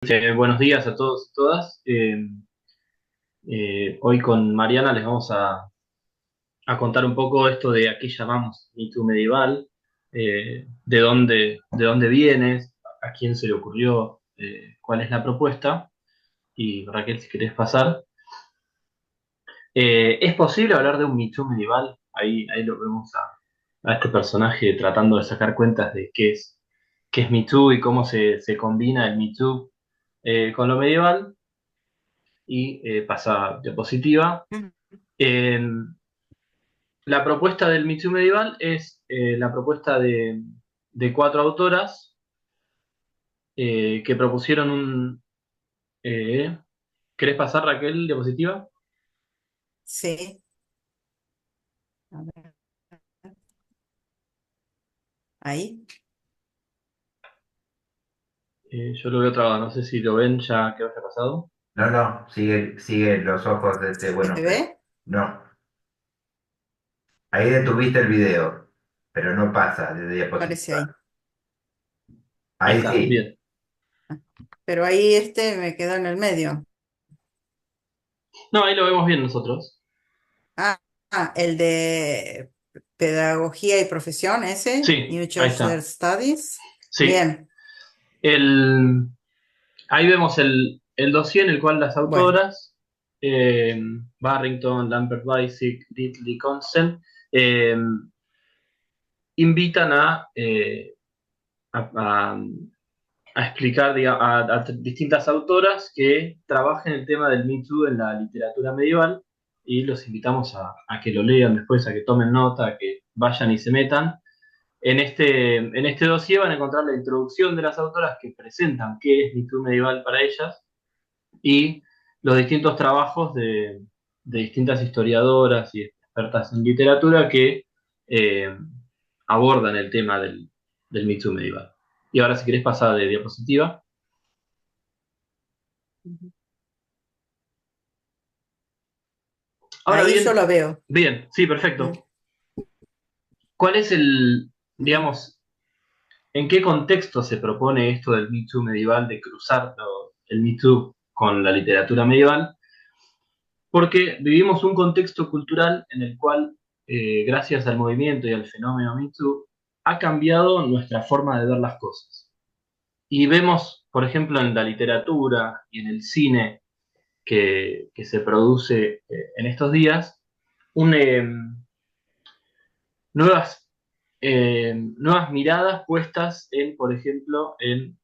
Buenos días a todos y todas. Hoy con Mariana les vamos a contar un poco esto de a qué llamamos mito medieval, de dónde viene, a quién se le ocurrió, cuál es la propuesta. Y Raquel, si querés pasar. ¿Es posible hablar de un mito medieval? Ahí lo vemos a este personaje tratando de sacar cuentas de qué es Me Too y cómo se combina el Me Too con lo medieval. Y pasa diapositiva. Mm. Eh, la propuesta del Me Too medieval es la propuesta de cuatro autoras que propusieron un... eh, ¿Querés pasar, Raquel, diapositiva? Sí, a ver, ahí. Yo lo veo trabado, no sé si lo ven ya que haya pasado. No, no, sigue los ojos de este, ¿Se bueno, ve? no, ahí detuviste el video, pero no pasa de Aparece ahí. diapositiva. Ahí Ahí está, sí, bien. Ah, pero ahí este me quedó en el medio. No, ahí lo vemos bien nosotros. Ah, el de pedagogía y profesión, ese, Sí, New ahí Gender está. Studies. Sí. Bien, El, Ahí vemos el dossier en el cual las bueno, autoras, eh, Barrington, Lambert Weissig, Ditley Consent, eh, invitan a- a- a explicar a distintas autoras que trabajen el tema del Me Too en la literatura medieval y los invitamos a que lo lean después, a que tomen nota, a que vayan y se metan. En este dossier van a encontrar la introducción de las autoras que presentan qué es Me Too medieval para ellas y los distintos trabajos de distintas historiadoras y expertas en literatura que eh, abordan el tema del Me Too medieval. Y ahora si querés pasar de diapositiva. ujú. Ahora Ahí yo bien, lo veo. bien, sí, Mm. perfecto. ¿Cuál es Bien. digamos, en qué contexto se propone esto del Me Too medieval, de cruzar el Me Too con la literatura medieval? Porque vivimos un contexto cultural en el cual, gracias al movimiento y al fenómeno Me Too, ha cambiado nuestra forma de ver las cosas. Y vemos, por ejemplo, en la literatura y en el cine que se produce en estos días, un, nuevas miradas puestas en, por ejemplo, en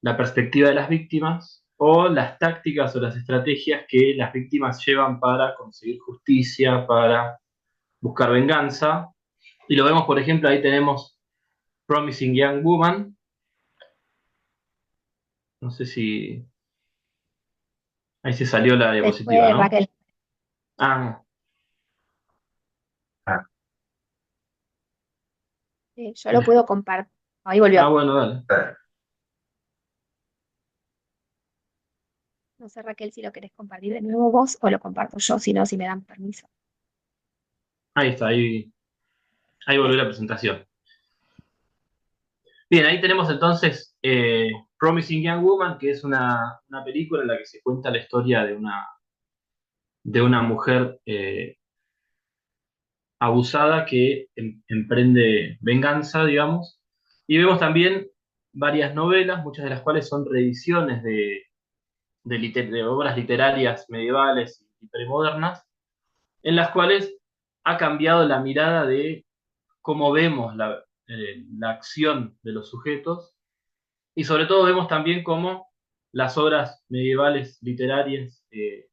la perspectiva de las víctimas o las tácticas o las estrategias que las víctimas llevan para conseguir justicia, para buscar venganza. Y lo vemos, por ejemplo, ahí tenemos Promising Young Woman. No sé si ahí se salió la Se diapositiva, fue ¿no? Raquel. Ah, ah, Yo lo puedo compartir. Ahí ah, volvió. bueno, dale. ah, No sé, Raquel, si lo querés compartir de nuevo vos o lo comparto yo, si no, si me dan permiso. Ahí está, ahí volvió Bien. la presentación. Bien, ahí tenemos entonces Promising Young Woman, que es una película en la que se cuenta la historia de una mujer abusada que emprende venganza, digamos. Y vemos también varias novelas, muchas de las cuales son reediciones de obras literarias medievales y premodernas, en las cuales ha cambiado la mirada de cómo vemos la acción de los sujetos y sobre todo vemos también cómo las obras medievales literarias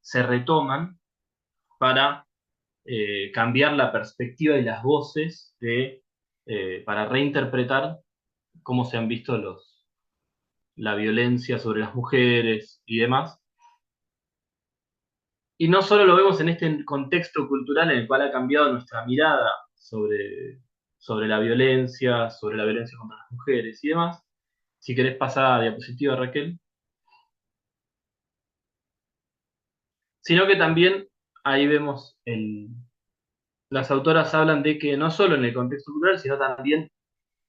se retoman para cambiar la perspectiva y las voces para reinterpretar cómo se han visto la violencia sobre las mujeres y demás. Y no solo lo vemos en este contexto cultural en el cual ha cambiado nuestra mirada sobre sobre la violencia contra las mujeres y demás. Si querés pasar a diapositiva, Raquel. Sino que también ahí vemos las autoras hablan de que no solo en el contexto cultural, sino también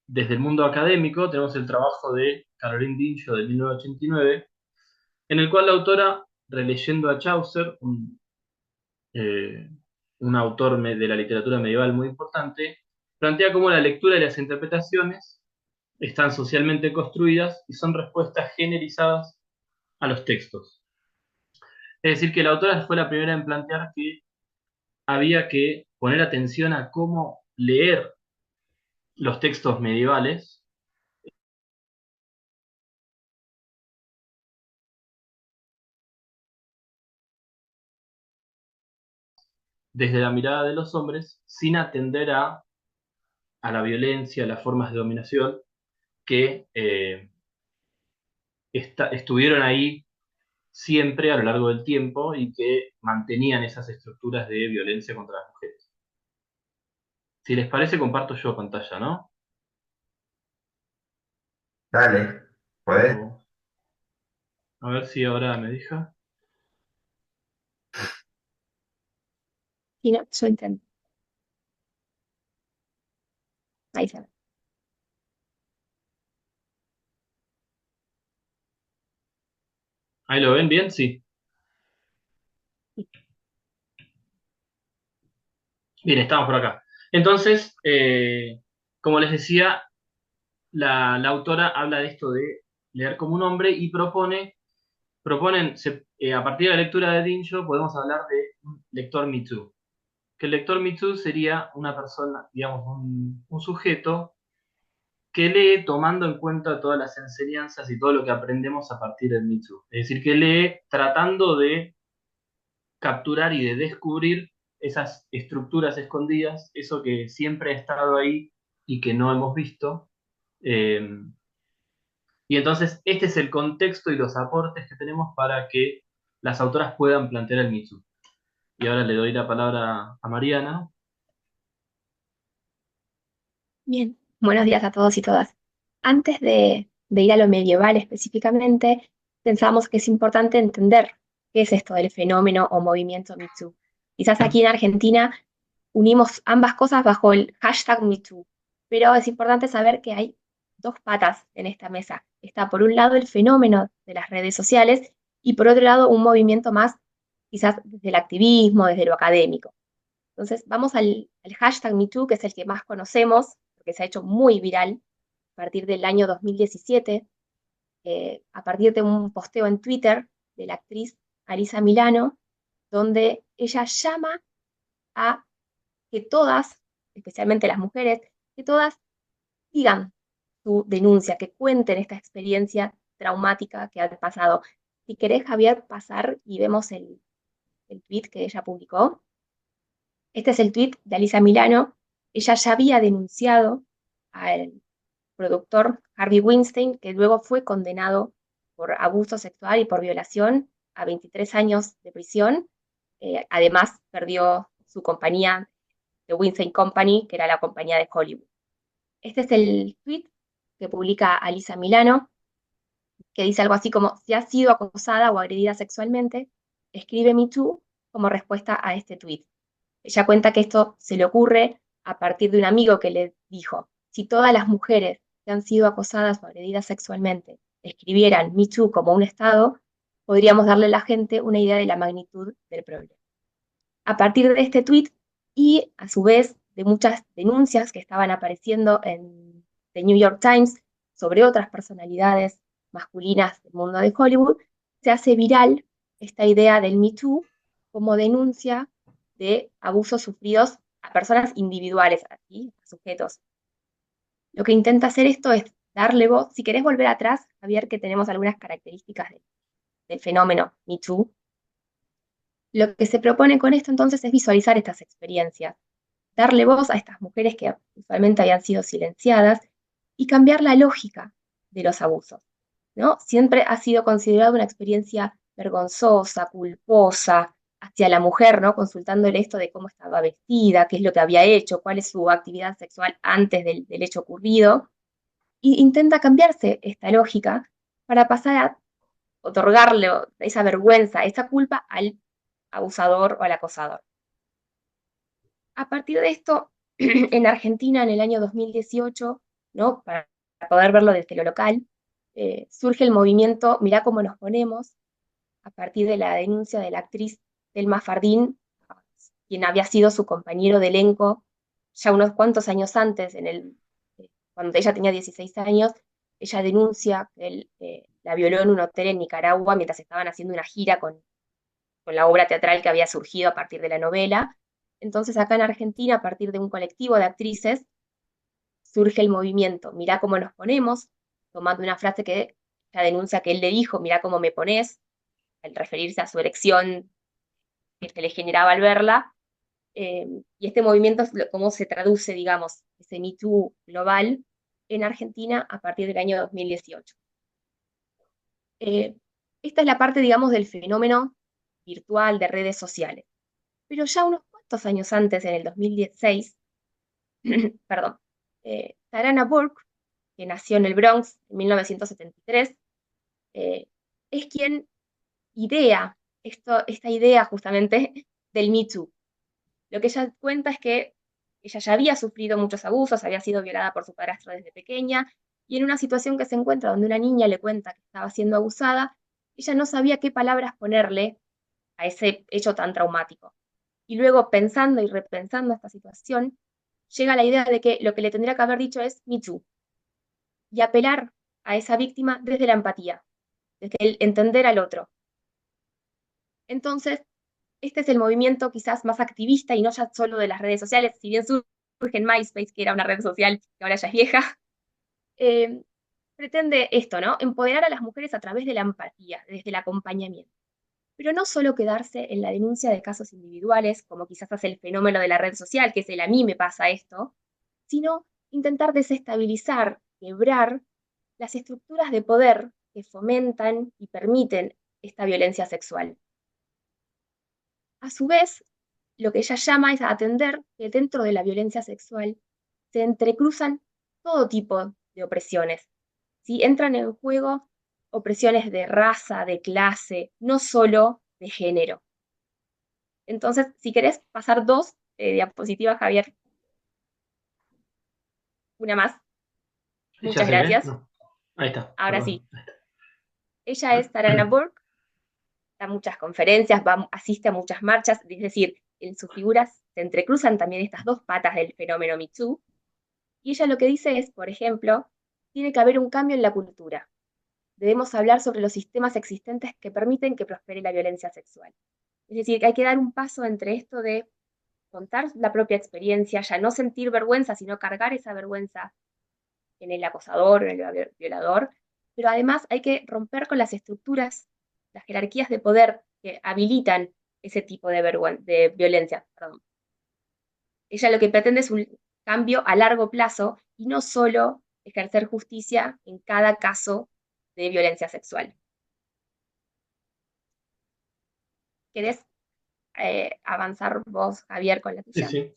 desde el mundo académico tenemos el trabajo de Caroline Dingo de 1989, en el cual la autora, releyendo a Chaucer, eh, un autor de la literatura medieval muy importante, plantea cómo la lectura y las interpretaciones están socialmente construidas y son respuestas generalizadas a los textos. Es decir, que la autora fue la primera en plantear que había que poner atención a cómo leer los textos medievales desde la mirada de los hombres sin atender a la violencia, a las formas de dominación que estuvieron ahí siempre a lo largo del tiempo y que mantenían esas estructuras de violencia contra las mujeres. Si les parece, comparto yo pantalla, ¿no? Dale, ¿puedes? A ver si ahora me deja. Si no, yo intento. Ahí se ve. ¿Ahí lo ven bien? Sí. Bien, estamos por acá. Entonces, como les decía, la autora habla de esto de leer como un hombre y a partir de la lectura de Dingo, podemos hablar de un lector Me Too. Que el lector Me Too sería una persona, digamos, un sujeto que lee tomando en cuenta todas las enseñanzas y todo lo que aprendemos a partir del Me Too. Es decir, que lee tratando de capturar y de descubrir esas estructuras escondidas, eso que siempre ha estado ahí y que no hemos visto. Eh, y entonces este es el contexto y los aportes que tenemos para que las autoras puedan plantear el Me Too. Y ahora le doy la palabra a Mariana. Bien, buenos días a todos y todas. Antes de ir a lo medieval específicamente, pensamos que es importante entender qué es esto del fenómeno o movimiento Me Too. Quizás aquí en Argentina unimos ambas cosas bajo el hashtag Me Too, pero es importante saber que hay dos patas en esta mesa. Está por un lado el fenómeno de las redes sociales y por otro lado un movimiento más quizás desde el activismo, desde lo académico. Entonces, vamos al hashtag MeToo, que es el que más conocemos, porque se ha hecho muy viral a partir del año 2017, a partir de un posteo en Twitter de la actriz Alisa Milano, donde ella llama a que todas, especialmente las mujeres, que todas digan su denuncia, que cuenten esta experiencia traumática que han pasado. Si querés, Javier, pasar y vemos el tweet que ella publicó. Este es el tweet de Alisa Milano. Ella ya había denunciado al productor Harvey Weinstein, que luego fue condenado por abuso sexual y por violación a 23 años de prisión. Además, perdió su compañía, The Weinstein Company, que era la compañía de Hollywood. Este es el tweet que publica Alisa Milano, que dice algo así como: si has sido acosada o agredida sexualmente, escribe Me Too como respuesta a este tweet. Ella cuenta que esto se le ocurre a partir de un amigo que le dijo: si todas las mujeres que han sido acosadas o agredidas sexualmente escribieran Me Too como un estado, podríamos darle a la gente una idea de la magnitud del problema. A partir de este tuit y a su vez de muchas denuncias que estaban apareciendo en The New York Times sobre otras personalidades masculinas del mundo de Hollywood, se hace viral esta idea del Me Too como denuncia de abusos sufridos a personas individuales, aquí, a sujetos. Lo que intenta hacer esto es darle voz. Si querés volver atrás, Javier, que tenemos algunas características del fenómeno Me Too. Lo que se propone con esto entonces es visualizar estas experiencias, darle voz a estas mujeres que usualmente habían sido silenciadas y cambiar la lógica de los abusos, ¿no? Siempre ha sido considerada una experiencia vergonzosa, culposa hacia la mujer, ¿no? Consultándole esto de cómo estaba vestida, qué es lo que había hecho, cuál es su actividad sexual antes del hecho ocurrido, y intenta cambiarse esta lógica para pasar a otorgarle esa vergüenza, esa culpa al abusador o al acosador. A partir de esto, en Argentina, en el año 2018, ¿no? Para poder verlo desde lo local, surge el movimiento Mirá cómo nos ponemos, a partir de la denuncia de la actriz Thelma Fardín, quien había sido su compañero de elenco ya unos cuantos años antes, cuando ella tenía 16 años. Ella denuncia que él la violó en un hotel en Nicaragua mientras estaban haciendo una gira con la obra teatral que había surgido a partir de la novela. Entonces acá en Argentina, a partir de un colectivo de actrices, surge el movimiento Mirá cómo nos ponemos, tomando una frase que ella denuncia que él le dijo, mirá cómo me pones, al referirse a su erección que se le generaba al verla. Y este movimiento es cómo se traduce, digamos, ese Me Too global en Argentina a partir del año 2018. Esta es la parte, digamos, del fenómeno virtual de redes sociales. Pero ya unos cuantos años antes, en el 2016, perdón, Tarana Burke, que nació en el Bronx en 1973, es quien idea esta idea justamente del Me Too. Lo que ella cuenta es que ella ya había sufrido muchos abusos, había sido violada por su padrastro desde pequeña, y en una situación que se encuentra donde una niña le cuenta que estaba siendo abusada, ella no sabía qué palabras ponerle a ese hecho tan traumático. Y luego, pensando y repensando esta situación, llega a la idea de que lo que le tendría que haber dicho es Me Too, y apelar a esa víctima desde la empatía, desde el entender al otro. Entonces, este es el movimiento quizás más activista y no ya solo de las redes sociales, si bien surge en MySpace, que era una red social que ahora ya es vieja, eh, pretende esto, ¿no? Empoderar a las mujeres a través de la empatía, desde el acompañamiento. Pero no solo quedarse en la denuncia de casos individuales, como quizás hace el fenómeno de la red social, que es el a mí me pasa esto, sino intentar desestabilizar, quebrar las estructuras de poder que fomentan y permiten esta violencia sexual. A su vez, lo que ella llama es a atender que dentro de la violencia sexual se entrecruzan todo tipo de opresiones. ¿Sí? Entran en juego opresiones de raza, de clase, no solo de género. Entonces, si querés pasar dos diapositivas, Javier, una más. ¿Ya Muchas se ve? gracias. No. Ahí está, Ahora perdón. sí. Ella es Tarana Burke, da muchas conferencias, asiste a muchas marchas, es decir, en sus figuras se entrecruzan también estas dos patas del fenómeno Me Too. Y ella lo que dice es, por ejemplo, tiene que haber un cambio en la cultura. Debemos hablar sobre los sistemas existentes que permiten que prospere la violencia sexual. Es decir, que hay que dar un paso entre esto de contar la propia experiencia, ya no sentir vergüenza, sino cargar esa vergüenza en el acosador, en el violador, pero además hay que romper con las estructuras, las jerarquías de poder que habilitan ese tipo de violencia. Perdón. Ella lo que pretende es un cambio a largo plazo y no solo ejercer justicia en cada caso de violencia sexual. ¿Querés avanzar vos, Javier, con la Sí, tuya? sí.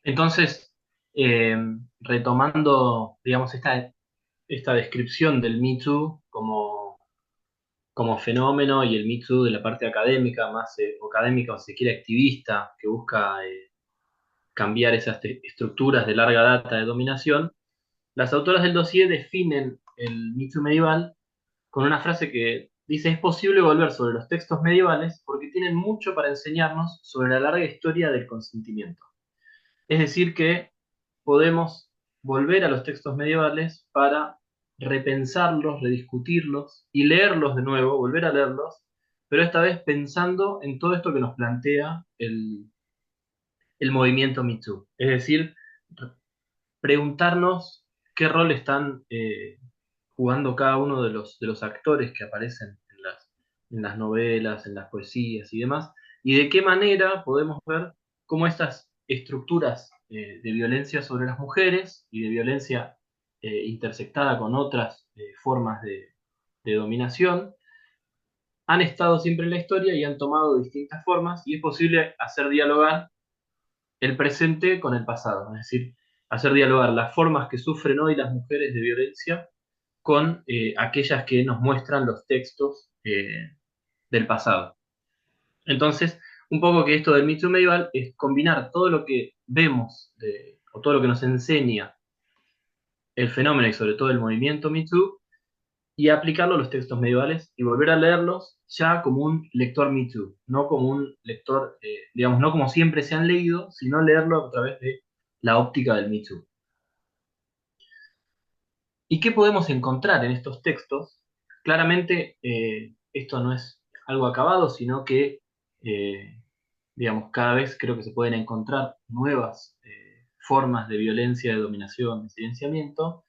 Entonces, eh, retomando, digamos, esta descripción del Me Too como fenómeno y el Me Too de la parte académica, más o académica o si se quiere activista, que busca cambiar esas estructuras de larga data de dominación, las autoras del dossier definen el Me Too medieval con una frase que dice: es posible volver sobre los textos medievales porque tienen mucho para enseñarnos sobre la larga historia del consentimiento. Es decir, que podemos volver a los textos medievales para repensarlos, rediscutirlos y leerlos de nuevo, volver a leerlos, pero esta vez pensando en todo esto que nos plantea el movimiento Me Too. Es decir, preguntarnos qué rol están jugando cada uno de los actores que aparecen en las novelas, en las poesías y demás, y de qué manera podemos ver cómo estas estructuras de violencia sobre las mujeres y de violencia intersectada con otras formas de dominación han estado siempre en la historia y han tomado distintas formas, y es posible hacer dialogar el presente con el pasado, es decir, hacer dialogar las formas que sufren hoy las mujeres de violencia con aquellas que nos muestran los textos del pasado. Entonces, un poco que esto del Me Too medieval es combinar todo lo que vemos o todo lo que nos enseña el fenómeno y sobre todo el movimiento Me Too y aplicarlo a los textos medievales y volver a leerlos ya como un lector Me Too, no como un lector, digamos, no como siempre se han leído, sino leerlo a través de la óptica del Me Too. ¿Y qué podemos encontrar en estos textos? Claramente, esto no es algo acabado, sino que, eh, digamos, cada vez creo que se pueden encontrar nuevas formas de violencia, de dominación, de silenciamiento,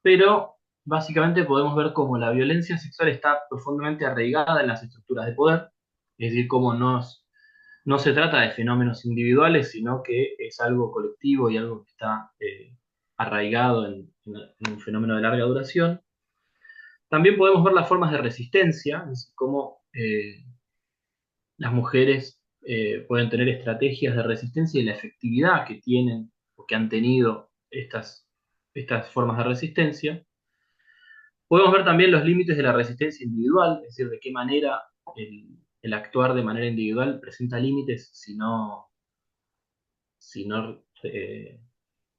pero básicamente podemos ver cómo la violencia sexual está profundamente arraigada en las estructuras de poder, es decir, cómo no se trata de fenómenos individuales, sino que es algo colectivo y algo que está arraigado en un fenómeno de larga duración. También podemos ver las formas de resistencia, es decir, cómo las mujeres pueden tener estrategias de resistencia y la efectividad que tienen o que han tenido estas formas de resistencia. Podemos ver también los límites de la resistencia individual, es decir, de qué manera el actuar de manera individual presenta límites si no, eh,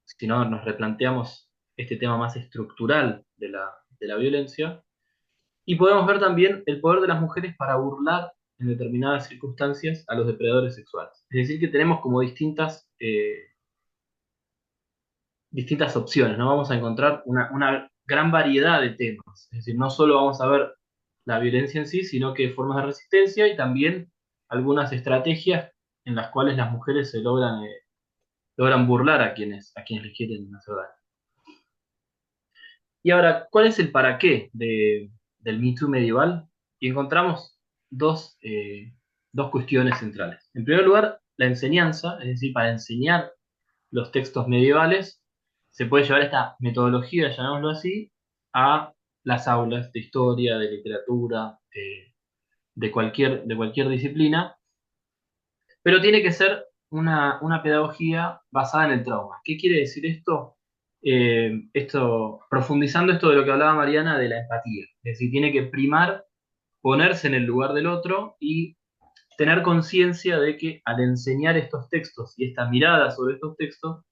si no nos replanteamos este tema más estructural de la violencia. Y podemos ver también el poder de las mujeres para burlar en determinadas circunstancias a los depredadores sexuales. Es decir, que tenemos como distintas opciones, ¿no? Vamos a encontrar una gran variedad de temas. Es decir, no solo vamos a ver la violencia en sí, sino que formas de resistencia y también algunas estrategias en las cuales las mujeres logran burlar a quienes les quieren hacer daño. Y ahora, ¿cuál es el para qué del Me Too medieval? Y encontramos dos cuestiones centrales. En primer lugar, la enseñanza, es decir, para enseñar los textos medievales, se puede llevar esta metodología, llamémoslo así, a las aulas de historia, de literatura, de cualquier disciplina, pero tiene que ser una pedagogía basada en el trauma. ¿Qué quiere decir esto? Profundizando esto de lo que hablaba Mariana de la empatía. Es decir, tiene que primar ponerse en el lugar del otro y tener conciencia de que al enseñar estos textos y esta mirada sobre estos textos,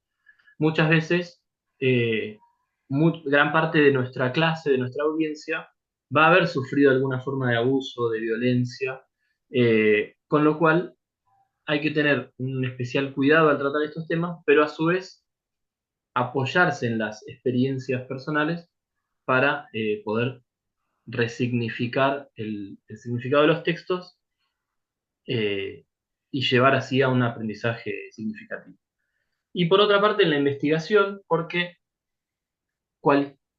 muchas veces gran parte de nuestra clase, de nuestra audiencia, va a haber sufrido alguna forma de abuso, de violencia, con lo cual hay que tener un especial cuidado al tratar estos temas, pero a su vez apoyarse en las experiencias personales para poder resignificar el significado de los textos eh, y llevar así a un aprendizaje significativo. Y por otra parte, en la investigación, porque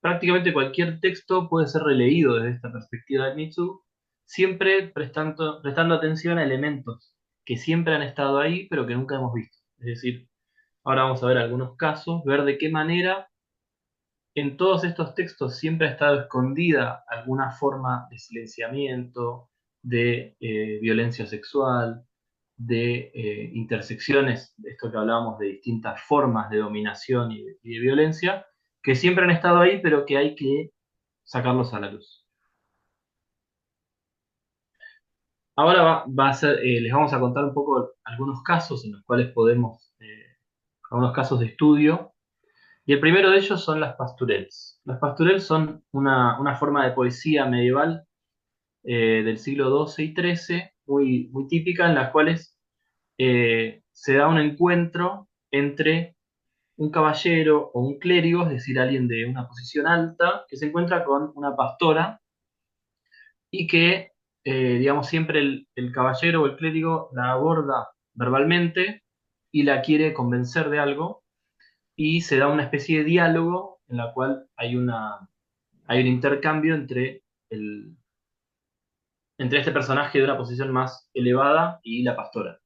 prácticamente cualquier texto puede ser releído desde esta perspectiva de Mitsu, siempre prestando atención a elementos que siempre han estado ahí, pero que nunca hemos visto. Es decir, ahora vamos a ver algunos casos, ver de qué manera en todos estos textos siempre ha estado escondida alguna forma de silenciamiento, de violencia sexual, de intersecciones, de esto que hablábamos de distintas formas de dominación y de violencia, que siempre han estado ahí, pero que hay que sacarlos a la luz. Ahora les vamos a contar un poco algunos casos en los cuales algunos casos de estudio. Y el primero de ellos son las pastorelles. Las pastorelles son una forma de poesía medieval del siglo XII y XIII, muy, muy típica, en las cuales se da un encuentro entre un caballero o un clérigo, es decir, alguien de una posición alta, que se encuentra con una pastora y que, digamos, siempre el caballero o el clérigo la aborda verbalmente y la quiere convencer de algo y se da una especie de diálogo en la cual hay un intercambio entre este personaje de una posición más elevada y la pastora.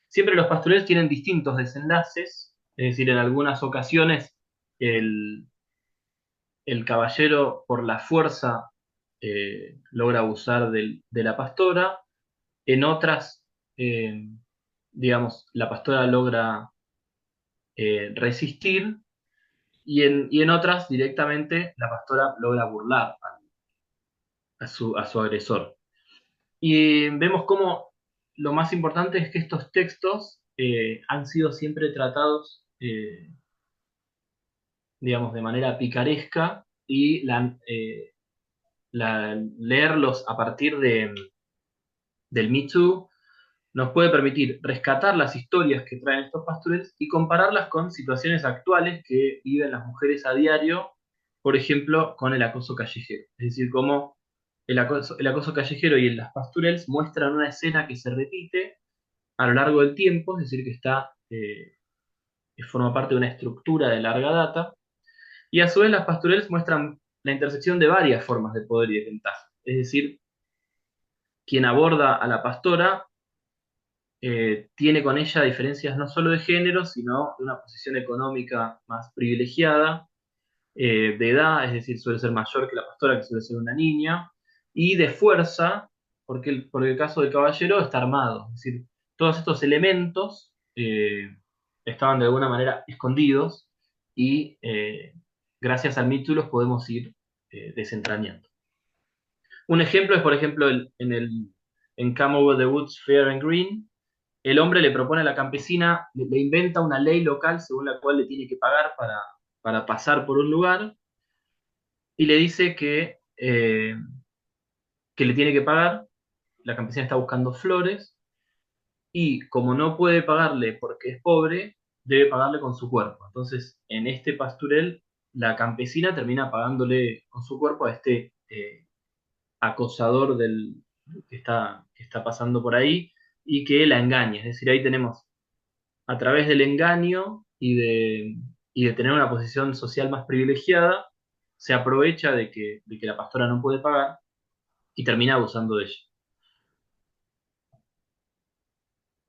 Siempre los pastoreos tienen distintos desenlaces, es decir, en algunas ocasiones el, el caballero por la fuerza logra abusar de la pastora, en otras, eh, digamos, la pastora logra resistir y en otras directamente la pastora logra burlar a su agresor. Y vemos cómo lo más importante es que estos textos han sido siempre tratados, digamos, de manera picaresca y leerlos a partir del Me Too nos puede permitir rescatar las historias que traen estos pastores y compararlas con situaciones actuales que viven las mujeres a diario, por ejemplo, con el acoso callejero. Es decir, cómo el acoso callejero y en las pastorels muestran una escena que se repite a lo largo del tiempo, es decir, que forma parte de una estructura de larga data, y a su vez las pastorels muestran la intersección de varias formas de poder y de ventaja. Es decir, quien aborda a la pastora tiene con ella diferencias no solo de género, sino de una posición económica más privilegiada, de edad, es decir, suele ser mayor que la pastora, que suele ser una niña, y de fuerza, porque el caso del caballero está armado. Es decir, todos estos elementos estaban de alguna manera escondidos y gracias al Me Too los podemos ir desentrañando. Un ejemplo es, por ejemplo, en Come Over the Woods, Fair and Green, el hombre le propone a la campesina, le inventa una ley local según la cual le tiene que pagar para pasar por un lugar y le dice que le tiene que pagar. La campesina está buscando flores y como no puede pagarle porque es pobre, debe pagarle con su cuerpo. Entonces, en este pasturel, la campesina termina pagándole con su cuerpo a este acosador que está pasando por ahí y que la engaña. Es decir, ahí tenemos a través del engaño y de tener una posición social más privilegiada, se aprovecha de que la pastora no puede pagar y termina abusando de ella.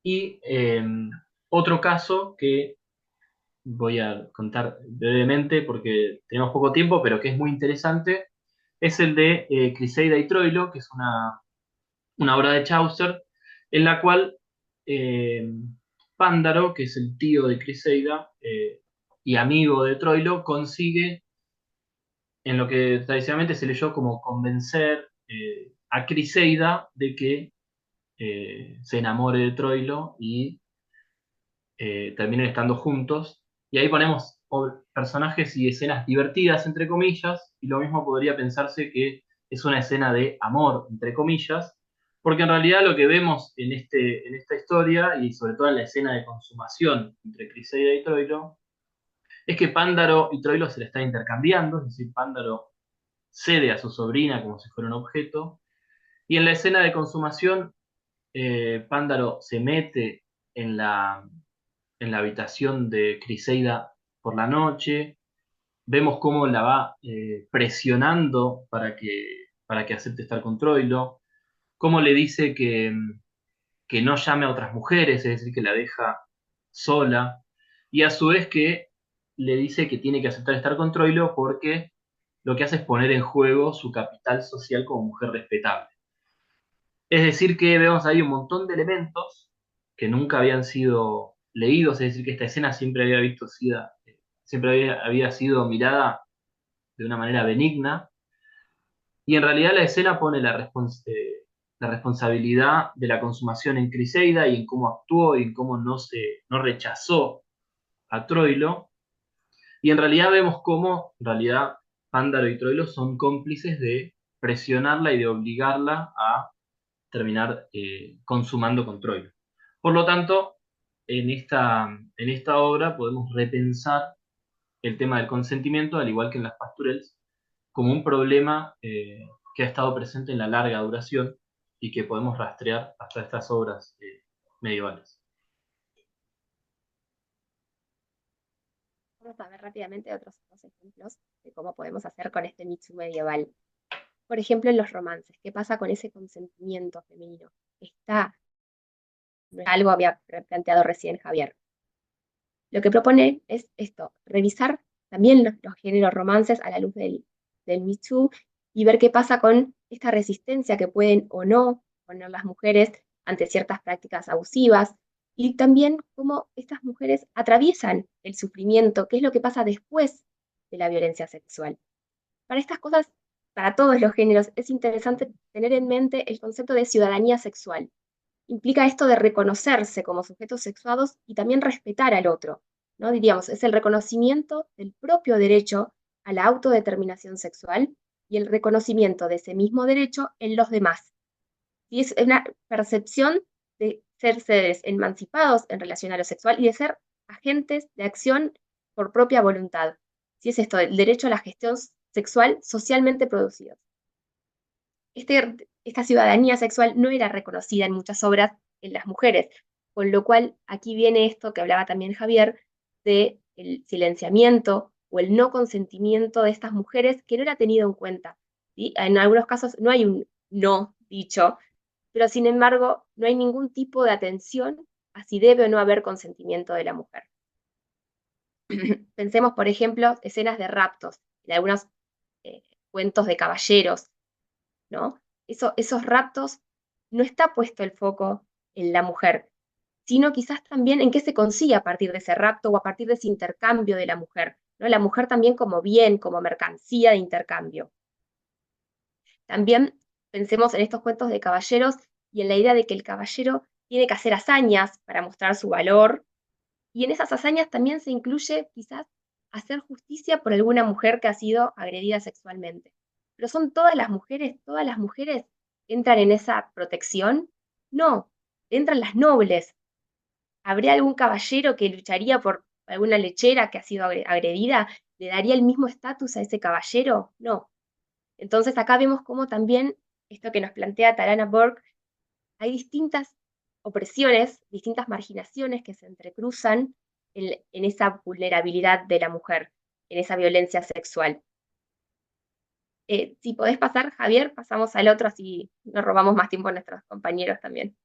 Y otro caso que voy a contar brevemente porque tenemos poco tiempo, pero que es muy interesante, es el de Criseida y Troilo, que es una obra de Chaucer, en la cual eh, Pándaro, que es el tío de Criseida y amigo de Troilo, consigue en lo que tradicionalmente se leyó como convencer a Criseida de que se enamore de Troilo y terminen estando juntos. Y ahí ponemos personajes y escenas divertidas, entre comillas, y lo mismo podría pensarse que es una escena de amor, entre comillas, porque en realidad lo que vemos en esta historia, y sobre todo en la escena de consumación entre Criseida y Troilo, es que Pándaro y Troilo se la están intercambiando, es decir, Pándaro cede a su sobrina como si fuera un objeto, y en la escena de consumación, Pándaro se mete en la habitación de Criseida por la noche, vemos cómo la va presionando para que acepte estar con Troilo, cómo le dice que no llame a otras mujeres, es decir, que la deja sola, y a su vez que le dice que tiene que aceptar estar con Troilo porque lo que hace es poner en juego su capital social como mujer respetable. Es decir, que vemos ahí un montón de elementos que nunca habían sido leídos, es decir, que esta escena siempre había sido mirada de una manera benigna, y en realidad la escena pone la responsabilidad de la consumación en Criseida y en cómo actuó y en cómo no rechazó a Troilo, y en realidad vemos cómo en realidad Pándaro y Troilo son cómplices de presionarla y de obligarla a terminar consumando con Troilo. Por lo tanto, en esta obra podemos repensar el tema del consentimiento, al igual que en las pastorelles, como un problema que ha estado presente en la larga duración y que podemos rastrear hasta estas obras medievales. Vamos a ver rápidamente otros dos ejemplos de cómo podemos hacer con este Me Too medieval. Por ejemplo, en los romances, ¿qué pasa con ese consentimiento femenino? Está, no es algo que había planteado recién Javier. Lo que propone es esto, revisar también los géneros romances a la luz del Me Too y ver qué pasa con esta resistencia que pueden o no poner las mujeres ante ciertas prácticas abusivas y también cómo estas mujeres atraviesan el sufrimiento, qué es lo que pasa después de la violencia sexual. Para estas cosas, para todos los géneros, es interesante tener en mente el concepto de ciudadanía sexual. Implica esto de reconocerse como sujetos sexuados y también respetar al otro, ¿no? Diríamos, es el reconocimiento del propio derecho a la autodeterminación sexual y el reconocimiento de ese mismo derecho en los demás. Y es una percepción de ser seres emancipados en relación a lo sexual y de ser agentes de acción por propia voluntad. Si es esto, el derecho a la gestión sexual socialmente producido. Esta ciudadanía sexual no era reconocida en muchas obras en las mujeres, con lo cual aquí viene esto que hablaba también Javier, de el silenciamiento o el no consentimiento de estas mujeres que no era tenido en cuenta. ¿Sí? En algunos casos no hay un no dicho, pero sin embargo no hay ningún tipo de atención a si debe o no haber consentimiento de la mujer. Pensemos, por ejemplo, escenas de raptos, en algunos cuentos de caballeros, ¿no? Esos raptos no está puesto el foco en la mujer, sino quizás también en qué se consigue a partir de ese rapto o a partir de ese intercambio de la mujer, ¿no? La mujer también como bien, como mercancía de intercambio. También pensemos en estos cuentos de caballeros y en la idea de que el caballero tiene que hacer hazañas para mostrar su valor, y en esas hazañas también se incluye quizás hacer justicia por alguna mujer que ha sido agredida sexualmente. Pero ¿son todas las mujeres entran en esa protección? No, entran las nobles. ¿Habría algún caballero que lucharía por alguna lechera que ha sido agredida? ¿Le daría el mismo estatus a ese caballero? No. Entonces acá vemos cómo también esto que nos plantea Tarana Burke, hay distintas opresiones, distintas marginaciones que se entrecruzan en esa vulnerabilidad de la mujer, en esa violencia sexual. Si podés pasar, Javier, pasamos al otro, así no robamos más tiempo a nuestros compañeros también.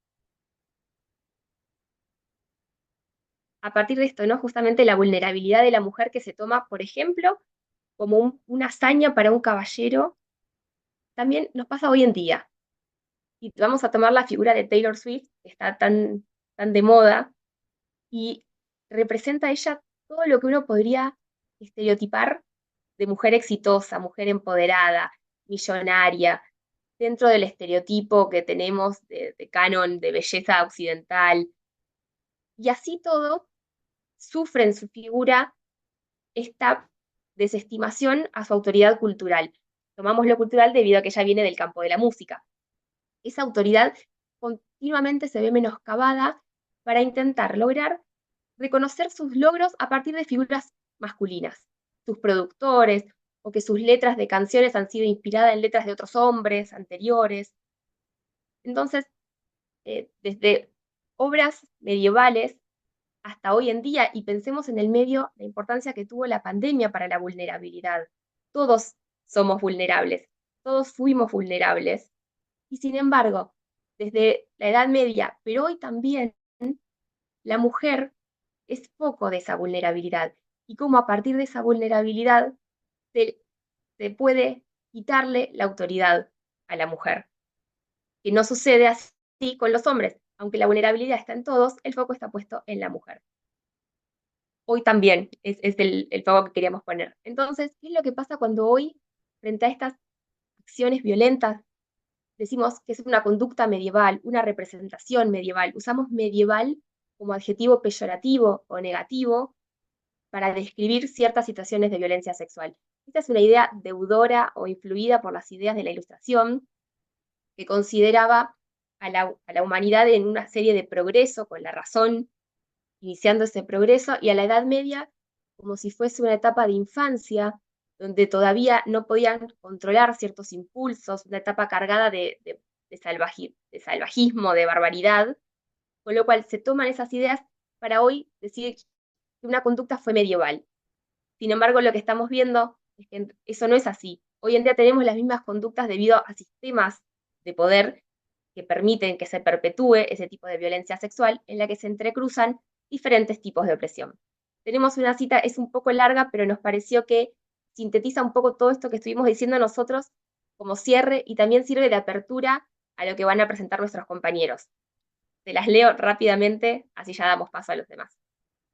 A partir de esto, ¿no? Justamente la vulnerabilidad de la mujer que se toma, por ejemplo, como una hazaña para un caballero, también nos pasa hoy en día. Y vamos a tomar la figura de Taylor Swift, que está tan de moda, y representa a ella todo lo que uno podría estereotipar de mujer exitosa, mujer empoderada, millonaria, dentro del estereotipo que tenemos de canon de belleza occidental. Y así todo, sufre en su figura esta desestimación a su autoridad cultural. Tomamos lo cultural debido a que ella viene del campo de la música. Esa autoridad continuamente se ve menoscabada para intentar lograr reconocer sus logros a partir de figuras masculinas, sus productores, o que sus letras de canciones han sido inspiradas en letras de otros hombres anteriores. Entonces, desde obras medievales hasta hoy en día, y pensemos en el medio, la importancia que tuvo la pandemia para la vulnerabilidad. Todos somos vulnerables, todos fuimos vulnerables, y sin embargo, desde la Edad Media, pero hoy también, la mujer es foco de esa vulnerabilidad, y cómo a partir de esa vulnerabilidad se puede quitarle la autoridad a la mujer, que no sucede así con los hombres. Aunque la vulnerabilidad está en todos, el foco está puesto en la mujer. Hoy también es el foco que queríamos poner. Entonces, ¿qué es lo que pasa cuando hoy, frente a estas acciones violentas, decimos que es una conducta medieval, una representación medieval? Usamos medieval como adjetivo peyorativo o negativo para describir ciertas situaciones de violencia sexual. Esta es una idea deudora o influida por las ideas de la Ilustración, que consideraba a la humanidad en una serie de progreso con la razón, iniciando ese progreso, y a la Edad Media como si fuese una etapa de infancia, donde todavía no podían controlar ciertos impulsos, una etapa cargada de salvajismo, de barbaridad, con lo cual se toman esas ideas para hoy decir que una conducta fue medieval. Sin embargo, lo que estamos viendo es que eso no es así. Hoy en día tenemos las mismas conductas debido a sistemas de poder que permiten que se perpetúe ese tipo de violencia sexual, en la que se entrecruzan diferentes tipos de opresión. Tenemos una cita, es un poco larga, pero nos pareció que sintetiza un poco todo esto que estuvimos diciendo nosotros como cierre, y también sirve de apertura a lo que van a presentar nuestros compañeros. Se las leo rápidamente, así ya damos paso a los demás.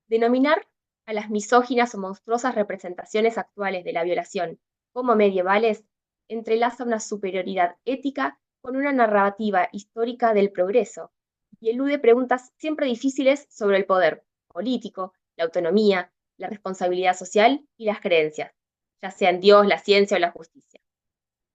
Denominar a las misóginas o monstruosas representaciones actuales de la violación como medievales entrelaza una superioridad ética con una narrativa histórica del progreso, y elude preguntas siempre difíciles sobre el poder político, la autonomía, la responsabilidad social y las creencias, ya sea en Dios, la ciencia o la justicia.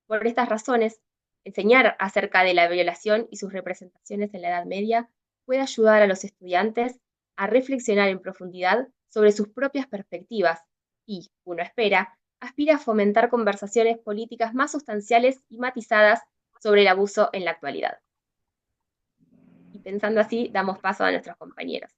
Por estas razones, enseñar acerca de la violación y sus representaciones en la Edad Media puede ayudar a los estudiantes a reflexionar en profundidad sobre sus propias perspectivas y, uno espera, aspira a fomentar conversaciones políticas más sustanciales y matizadas sobre el abuso en la actualidad. Y pensando así, damos paso a nuestros compañeros.